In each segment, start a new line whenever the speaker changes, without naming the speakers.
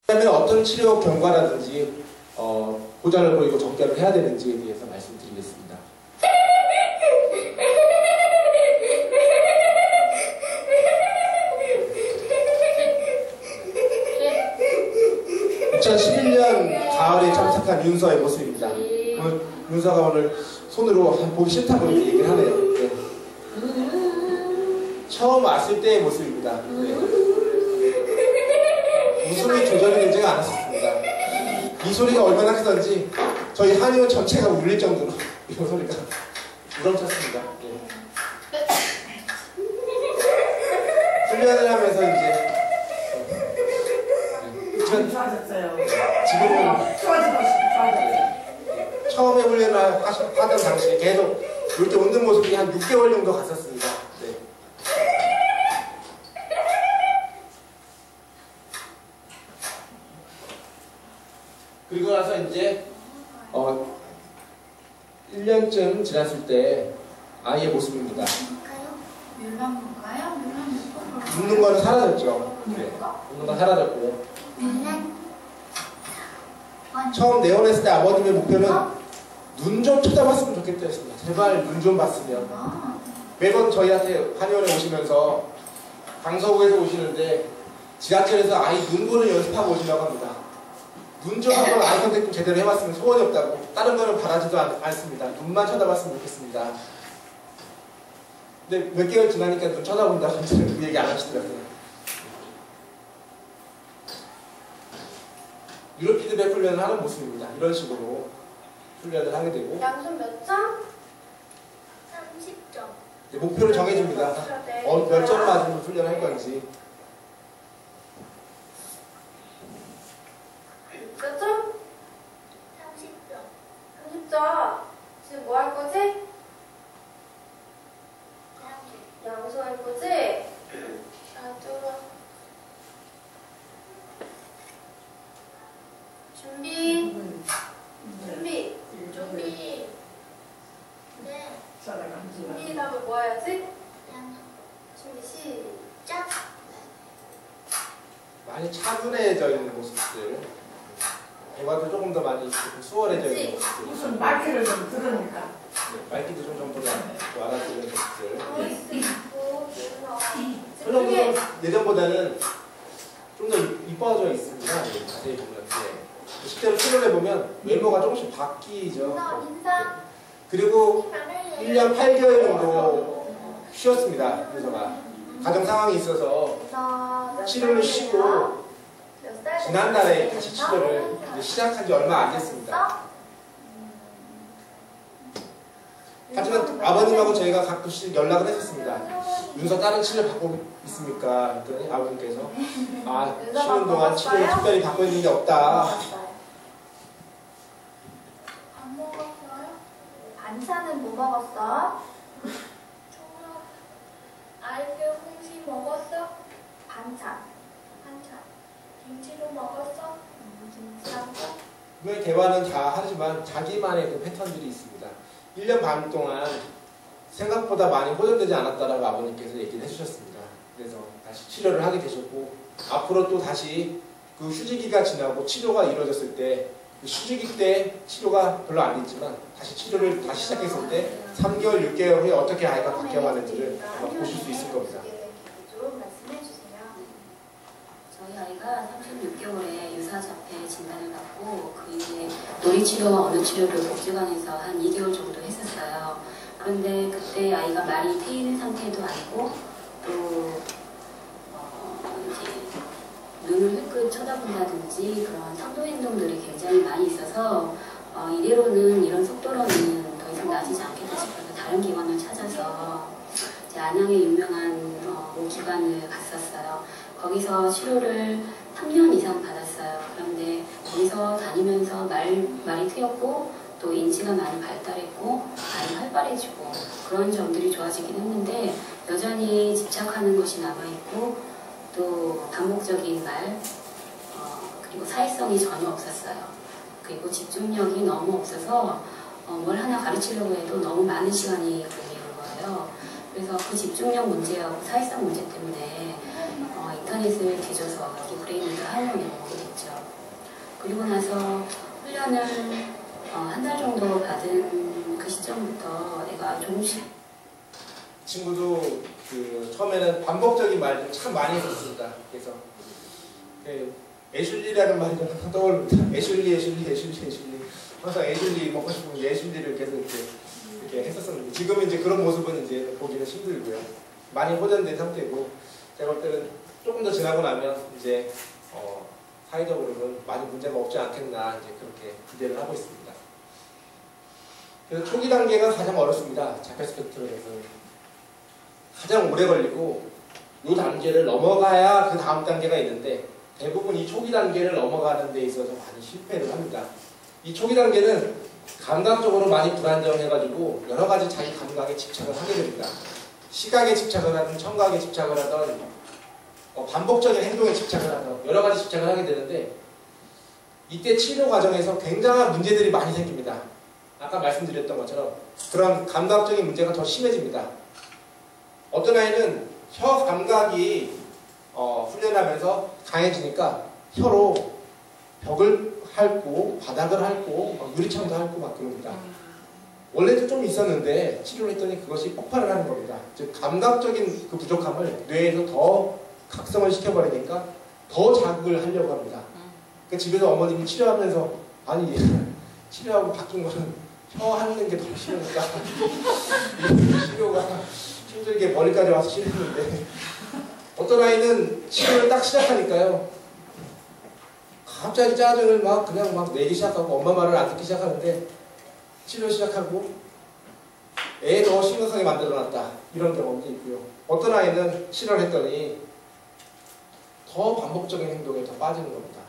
그다음에 어떤 치료 경과라든지 고전을 보이고 적결을 해야 되는지에 대해서 말씀드리겠습니다. 2011년 가을에 참석한 윤서의 모습입니다. 윤서가 오늘 손으로 보기 싫다고 이렇게 얘기를 하네요. 네. 처음 왔을 때의 모습입니다. 네. 웃음이 조절이 되지가 않았습니다. 이 소리가 얼마나 크던지 저희 한의원 전체가 울릴 정도로 이 소리가 우렁찼습니다. 네. 훈련을 하면서 이제 지금은 처음에 훈련을 하던 당시에 계속 이렇게 웃는 모습이 한 6개월 정도 갔었습니다. 네. 그리고 나서 이제 1년쯤 지났을 때 아이의 모습입니다. 웃는 건 사라졌죠. 네. 웃는 건 사라졌고 처음 내원했을 때 아버님의 목표는 눈 좀 쳐다봤으면 좋겠다 했습니다. 제발 눈 좀 봤으면. 매번 저희한테 한의원에 오시면서 강서구에서 오시는데 지하철에서 아이 눈 보는 연습하고 오시려고 합니다. 눈 좀 한번 아이 컨택 좀 제대로 해봤으면 소원이 없다고. 다른 거는 바라지도 않습니다. 눈만 쳐다봤으면 좋겠습니다. 근데 몇 개월 지나니까 눈 쳐다본다고 그 얘기 안 하시더라고요. 뉴로 피드백 훈련을 하는 모습입니다. 이런 식으로 훈련을 하게 되고
양손 몇 점? 30점.
목표를 정해줍니다. 몇 점 맞으면 훈련할 건지.
몇 점? 30점. 30점. 지금 뭐 할 거지? 양손 할 거지? 자, 뚫어. 준비. 준비. 준비. 네. 준비 다음에 뭐 해야지? 준비 시작.
많이 차분해져 있는 모습들. 대화도 조금 더 많이 수월해져 있는 모습들.
무슨 말귀를 좀 들으니까.
네, 말귀도 좀 더 알아듣는 모습들.
집중해.
예전보다는 좀 더 이뻐져 있습니다. 네, 자세히 보면. 네. 실제로 출연해 보면 외모가 조금씩 바뀌죠.
인사.
그리고 1년 8개월 정도 쉬었습니다. 그래서가 가정 상황이 있어서 치료를 쉬고 지난달에 다시 치료를 시작한 지 얼마 안 됐습니다. 하지만 아버님하고 저희가 가끔씩 연락을 했었습니다. 윤서 다른 치료 받고 있습니까? 그랬더니 아버님께서 쉬는 동안 치료를 특별히 받고 있는 게 없다.
반찬은 뭐 먹었어? 알게 홍시 먹었어? 반찬. 김치도 먹었어? 김치하고?
분명히 대화는 다 하지만 자기만의 그 패턴들이 있습니다. 1년 반 동안 생각보다 많이 호전되지 않았다라고 아버님께서 얘기를 해주셨습니다. 그래서 다시 치료를 하게 되셨고 앞으로 또 다시 그 휴지기가 지나고 치료가 이루어졌을 때 그 휴지기 때 치료가 별로 안 됐지만 다시 치료를 다시 시작했을 때 3개월, 6개월 후에 어떻게 아이가 바뀌어가는지를 아마 보실 수 있을 겁니다.
저희 아이가 36개월에 유사자폐 진단을 받고 그 이후에 놀이치료와 언어치료를 복지관에서 한 2개월 정도 했었어요. 그런데 그때 아이가 말이 트이는 상태도 아니고 또 이제 눈을 흘끗 쳐다본다든지 그런 상도 행동들이 굉장히 많이 있어서 이대로는 이런 속도로는 더 이상 나아지지 않겠다 싶어서 다른 기관을 찾아서 이제 안양의 유명한 기관을 갔었어요. 거기서 치료를 3년 이상 받았어요. 그런데 거기서 다니면서 말이 트였고 또 인지가 많이 발달했고 많이 활발해지고 그런 점들이 좋아지긴 했는데 여전히 집착하는 것이 남아있고 또 반복적인 말 그리고 사회성이 전혀 없었어요. 그리고 집중력이 너무 없어서 뭘 하나 가르치려고 해도 너무 많은 시간이 걸리는 거예요. 그래서 그 집중력 문제하고 사회성 문제 때문에 인터넷을 뒤져서 브레인을 한의원에 오게 됐죠. 그리고 나서 훈련을 한 달 정도 받은 그 시점부터 애가 조금씩
친구도 그 처음에는 반복적인 말을 참 많이 했었습니다. 그래서 애슐리라는 말이 좀 떠오릅니다. 애슐리. 항상 애슐리 먹고 싶으면 애슐리를 계속 이렇게 했었었는데 지금은 이제 그런 모습은 이제 보기는 힘들고요. 많이 호전된 상태고 제가 볼 때는 조금 더 지나고 나면 이제 사회적으로는 많이 문제가 없지 않겠나 이제 그렇게 기대를 하고 있습니다. 그래서 초기 단계가 가장 어렵습니다. 자폐 스펙트럼에서는 가장 오래 걸리고 이 단계를 넘어가야 그 다음 단계가 있는데 대부분 이 초기 단계를 넘어가는 데 있어서 많이 실패를 합니다. 이 초기 단계는 감각적으로 많이 불안정해가지고 여러 가지 자기 감각에 집착을 하게 됩니다. 시각에 집착을 하든 청각에 집착을 하든 반복적인 행동에 집착을 하든 여러 가지 집착을 하게 되는데 이때 치료 과정에서 굉장한 문제들이 많이 생깁니다. 아까 말씀드렸던 것처럼 그런 감각적인 문제가 더 심해집니다. 어떤 아이는 혀 감각이 훈련하면서 강해지니까 혀로 벽을 핥고 바닥을 핥고 유리창도 핥고 막 그럽니다. 원래도 좀 있었는데 치료를 했더니 그것이 폭발을 하는 겁니다. 즉 감각적인 그 부족함을 뇌에서 더 각성을 시켜버리니까 더 자극을 하려고 합니다. 그러니까 집에서 어머님이 치료하면서 아니 치료하고 바뀐 거는 혀 핥는 게 더 싫으니까 치료가 힘들게 머리까지 와서 치료했는데 어떤 아이는 치료를 딱 시작하니까요 갑자기 짜증을 그냥 내기 시작하고 엄마 말을 안 듣기 시작하는데 치료 시작하고 애 더 심각하게 만들어놨다 이런 경험도 있고요. 어떤 아이는 치료를 했더니 더 반복적인 행동에 더 빠지는 겁니다.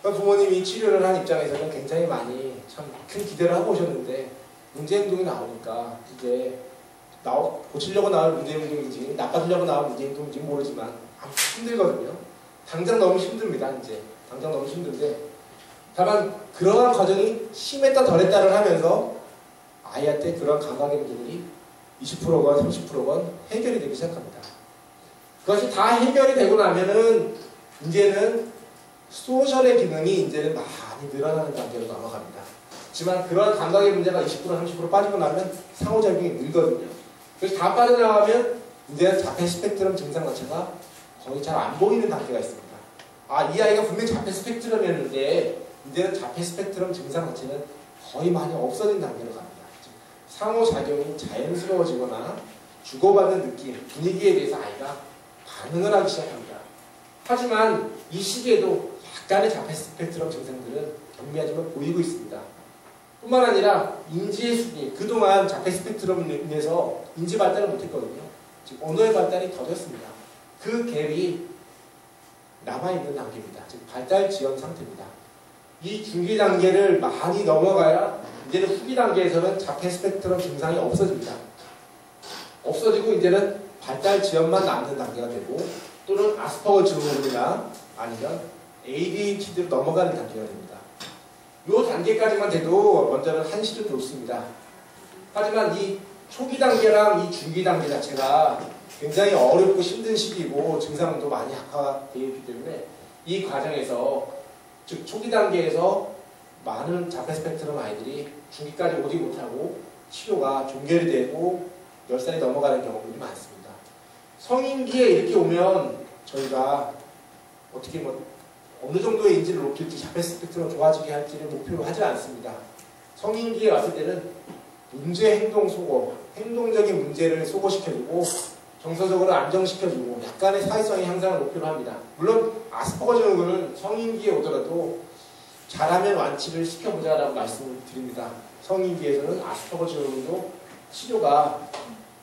그러니까 부모님이 치료를 한 입장에서는 굉장히 많이 참 큰 기대를 하고 오셨는데 문제 행동이 나오니까 이제 고치려고 나올 문제 행동인지 나빠지려고 나올 문제 행동인지 모르지만 아무튼 힘들거든요. 당장 너무 힘듭니다. 이제 당장 너무 힘든데 다만 그러한 과정이 심했다 덜했다를 하면서 아이한테 그런 감각의 문제들이 20%건 30%건 해결이 되기 시작합니다. 그것이 다 해결이 되고 나면은 이제는 소셜의 기능이 이제는 많이 늘어나는 단계로 넘어갑니다. 하지만 그런 감각의 문제가 20% 30% 빠지고 나면 상호작용이 늘거든요. 그래서 다 빠져나가면 이제는 자폐 스펙트럼 증상 자체가 거의 잘 안 보이는 단계가 있습니다. 이 아이가 분명히 자폐 스펙트럼이었는데 이제는 자폐 스펙트럼 증상 자체는 거의 많이 없어진 단계로 갑니다. 상호작용이 자연스러워지거나 주고받는 느낌, 분위기에 대해서 아이가 반응을 하기 시작합니다. 하지만 이 시기에도 약간의 자폐 스펙트럼 증상들은 경미하지만 보이고 있습니다. 뿐만 아니라 인지의 수준이 그동안 자폐 스펙트럼으로 인해서 인지 발달을 못했거든요. 즉 언어의 발달이 더뎠습니다. 그 갭이 남아있는 단계입니다. 즉 발달 지연 상태입니다. 이 중기 단계를 많이 넘어가야 이제는 후기 단계에서는 자폐 스펙트럼 증상이 없어집니다. 없어지고 이제는 발달 지연만 남는 단계가 되고 또는 아스퍼거 증후군이나 아니면 ADHD로 넘어가는 단계가 됩니다. 이 단계까지만 돼도 먼저는 한시도 좋습니다. 하지만 이 초기 단계랑 이 중기 단계 자체가 굉장히 어렵고 힘든 시기이고 증상도 많이 악화되어 있기 때문에 이 과정에서 즉 초기 단계에서 많은 자폐 스펙트럼 아이들이 중기까지 오지 못하고 치료가 종결이 되고 10살이 넘어가는 경우들이 많습니다. 성인기에 이렇게 오면 저희가 어떻게 어느 정도의 인지를 높일지 자폐 스펙트럼 좋아지게 할지를 목표로 하지 않습니다. 성인기에 왔을 때는 문제 행동 소거, 행동적인 문제를 소거시켜주고 정서적으로 안정시켜주고 약간의 사회성의 향상을 목표로 합니다. 물론 아스퍼거 증후군은 성인기에 오더라도 잘하면 완치를 시켜보자라고 말씀을 드립니다. 성인기에서는 아스퍼거 증후군도 치료가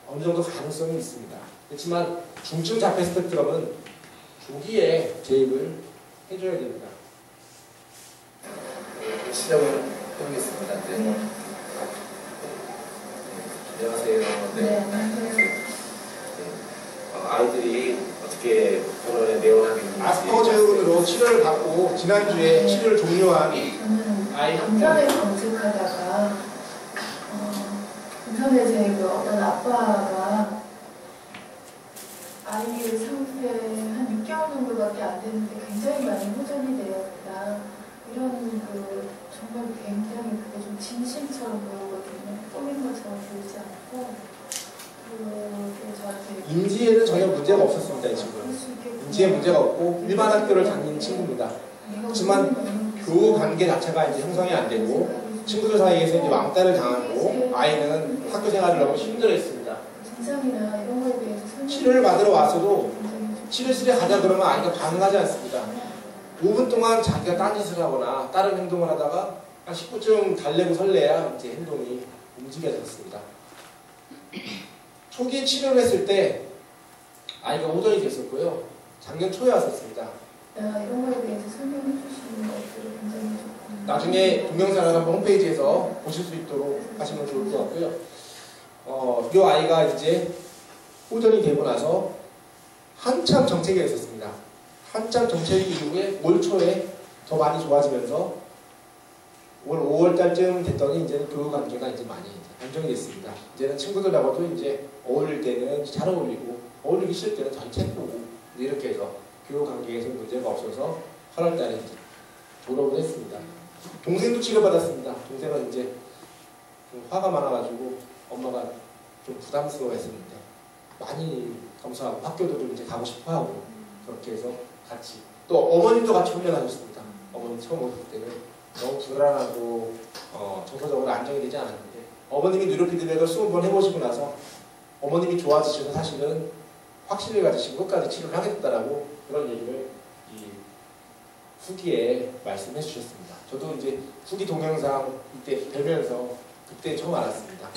어느 정도 가능성이 있습니다. 그렇지만 중증 자폐 스펙트럼은 조기에 개입을 해줘야 됩니다.
시작을 해보겠습니다. 네. 안녕하세요. 네. 아이들이 어떻게 그런 내용을
아스퍼거 증후군으로 치료를 받고 지난주에 치료를 종료한 아이
인터넷 검색하다가 인터넷에 어떤 아빠가 아이를 상태 한 6개월 정도 정도밖에 안 되는데 굉장히 많이 호전이 되었다. 이런 정말 굉장히 그게 좀 진심처럼 보이거든요. 꾸민 것처럼 보이지 않고 그게 저한테
인지에는 전혀 문제가 없었습니다. 이 친구는. 인지에 문제가 없고 일반 학교를 다니는 친구입니다. 하지만 교우 관계 자체가 이제 형성이 안 되고 친구들 사이에서 이제 왕따를 당하고 아이는 학교 생활을 너무 힘들어했습니다.
증상이나 이런 거에 대해서
치료를 받으러 왔어도 치료실에 가자 그러면 아이가 반응하지 않습니다. 5분 동안 자기가 딴짓을 하거나 다른 행동을 하다가 한 10분쯤 달래고 설레야 이제 행동이 움직여졌습니다. 초기에 치료를 했을 때 아이가 호전이 됐었고요. 작년 초에 왔었습니다.
이런 거에 대해서 설명해 주시는 것들이 굉장히 좋고
나중에 동영상을 한번 홈페이지에서 보실 수 있도록 하시면 좋을 것 같고요. 이 아이가 이제 호전이 되고 나서 한참 정체기가 있었습니다. 한참 정체기 이후에 올 초에 더 많이 좋아지면서 올 5월달쯤 됐더니 이제는 교우 관계가 이제 많이 안정이 됐습니다. 이제는 친구들하고도 이제 어울릴 때는 잘 어울리고 어울리기 싫을 때는 잘 책보고 이렇게 해서 교우 관계에서 문제가 없어서 8월달에 이제 졸업을 했습니다. 동생도 치료받았습니다. 동생은 이제 좀 화가 많아가지고 엄마가 좀 부담스러워했었는데 많이 감사하고 학교도 이제 가고 싶어하고 그렇게 해서 같이 또 어머님도 같이 훈련하셨습니다. 어머님 처음 오실 때는 너무 불안하고 정서적으로 안정이 되지 않았는데 어머님이 뉴로 피드백을 20번 해보시고 나서 어머님이 좋아지셔서 사실은 확신을 가지시고 끝까지 치료를 하겠다라고 그런 얘기를 이 후기에 말씀해 주셨습니다. 저도 이제 후기 동영상 이때 뵈면서 그때 처음 알았습니다.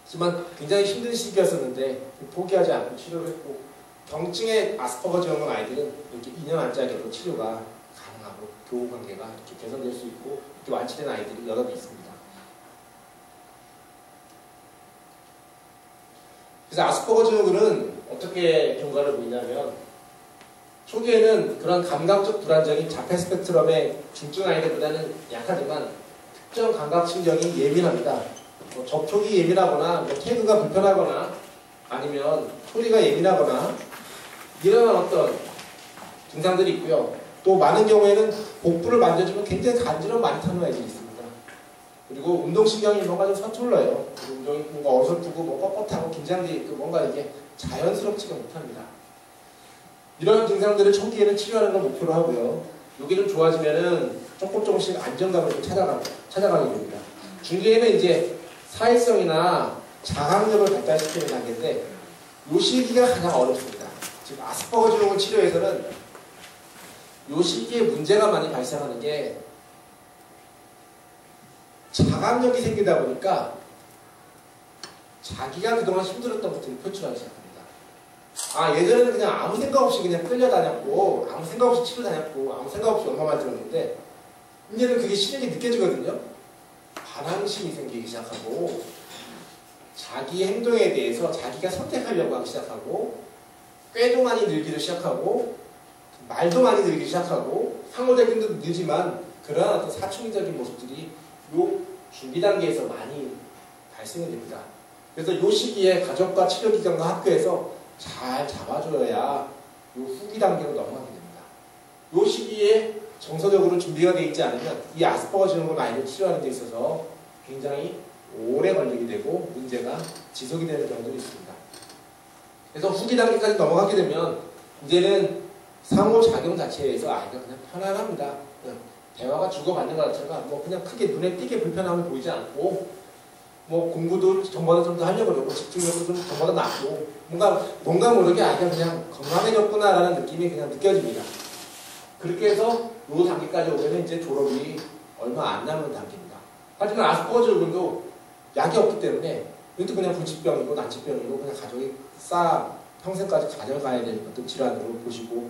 하지만 굉장히 힘든 시기였었는데 포기하지 않고 치료를 했고 경증의 아스퍼거 증후군 아이들은 이렇게 2년 안짝에도 치료가 가능하고 교우 관계가 이렇게 개선될 수 있고 이렇게 완치된 아이들이 여러 개 있습니다. 그래서 아스퍼거 증후군은 어떻게 경과를 보이냐면 초기에는 그런 감각적 불안정이 자폐 스펙트럼의 중증 아이들보다는 약하지만 특정 감각 신경이 예민합니다. 뭐 접촉이 예민하거나 뭐 태그가 불편하거나 아니면 소리가 예민하거나 이런 어떤 증상들이 있고요. 또 많은 경우에는 복부를 만져주면 굉장히 간지럼 많이 타는 아이들이 있습니다. 그리고 운동신경이 뭔가 좀 서툴러요. 운동이 뭔가 어설프고 뭐 뻣뻣하고 긴장돼 있고 뭔가 이게 자연스럽지가 못합니다. 이런 증상들을 초기에는 치료하는 걸 목표로 하고요. 여기 좀 좋아지면은 조금씩 안정감을 좀 찾아가게 됩니다. 중기에는 이제 사회성이나 자각력을 발달시키는 단계인데 이 시기가 가장 어렵습니다. 지금 아스퍼거 증후군 치료에서는 이 시기에 문제가 많이 발생하는 게 자각력이 생기다 보니까 자기가 그동안 힘들었던 것들을 표출하기 시작합니다. 예전에는 그냥 아무 생각 없이 그냥 끌려다녔고 아무 생각 없이 치료 다녔고 아무 생각 없이 엄마만 들었는데 이제는 그게 실력이 느껴지거든요. 반항심이 생기기 시작하고 자기 행동에 대해서 자기가 선택하려고 하기 시작하고 꾀도 많이 늘기를 시작하고 말도 많이 늘기 시작하고 상호작용도 늘지만 그러한 어떤 사춘기적인 모습들이 요 준비 단계에서 많이 발생이 됩니다. 그래서 이 시기에 가족과 치료기관과 학교에서 잘 잡아줘야 요 후기 단계로 넘어가게 됩니다. 이 시기에 정서적으로 준비가 되어 있지 않으면 이 아스퍼거 증후군 아이를 치료하는 데 있어서 굉장히 오래 걸리게 되고 문제가 지속이 되는 경우도 있습니다. 그래서 후기 단계까지 넘어가게 되면 이제는 상호작용 자체에서 아이가 그냥 편안합니다. 그냥 대화가 주고받는 것 자체가 뭐 그냥 크게 눈에 띄게 불편함을 보이지 않고 뭐 공부도 전보다 좀 더 하려고 그러고 집중력도 좀 전보다 낮고 뭔가 모르게 아이가 그냥 건강해졌구나라는 느낌이 그냥 느껴집니다. 그렇게 해서 이 단계까지 오면 이제 졸업이 얼마 안 남은 단계입니다. 하지만 아스퍼거 증후군도 약이 없기 때문에 이것도 그냥 불치병이고 난치병이고 그냥 가족이 평생까지 가져가야 될 어떤 질환으로 보시고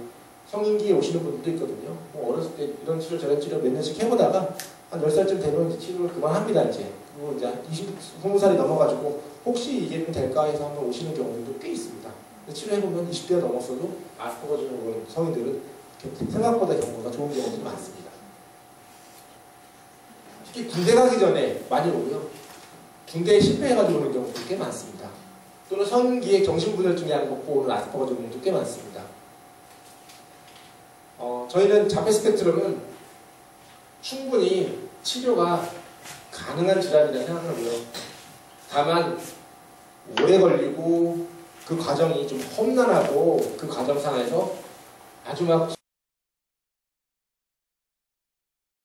성인기에 오시는 분들도 있거든요. 뭐 어렸을 때 이런 치료 저런 치료 몇 년씩 해보다가 한 10살쯤 되면 이제 치료를 그만합니다. 이제 그리고 이제 20살이 넘어가지고 혹시 이게 좀 될까 해서 한번 오시는 경우들도 꽤 있습니다. 치료해보면 20대가 넘었어도 아스퍼거 증후군 성인들은 생각보다 경우가 좋은 경우들이 많습니다. 특히 군대 가기 전에 많이 오고요. 군대에 실패해가지고 오는 경우도 꽤 많습니다. 또는 성기에 정신분열증이 약 먹고 오는 아스퍼거 증후군도 꽤 많습니다. 저희는 자폐 스펙트럼은 충분히 치료가 가능한 질환이라 생각하고요. 다만 오래 걸리고 그 과정이 좀 험난하고 그 과정상에서 아주 막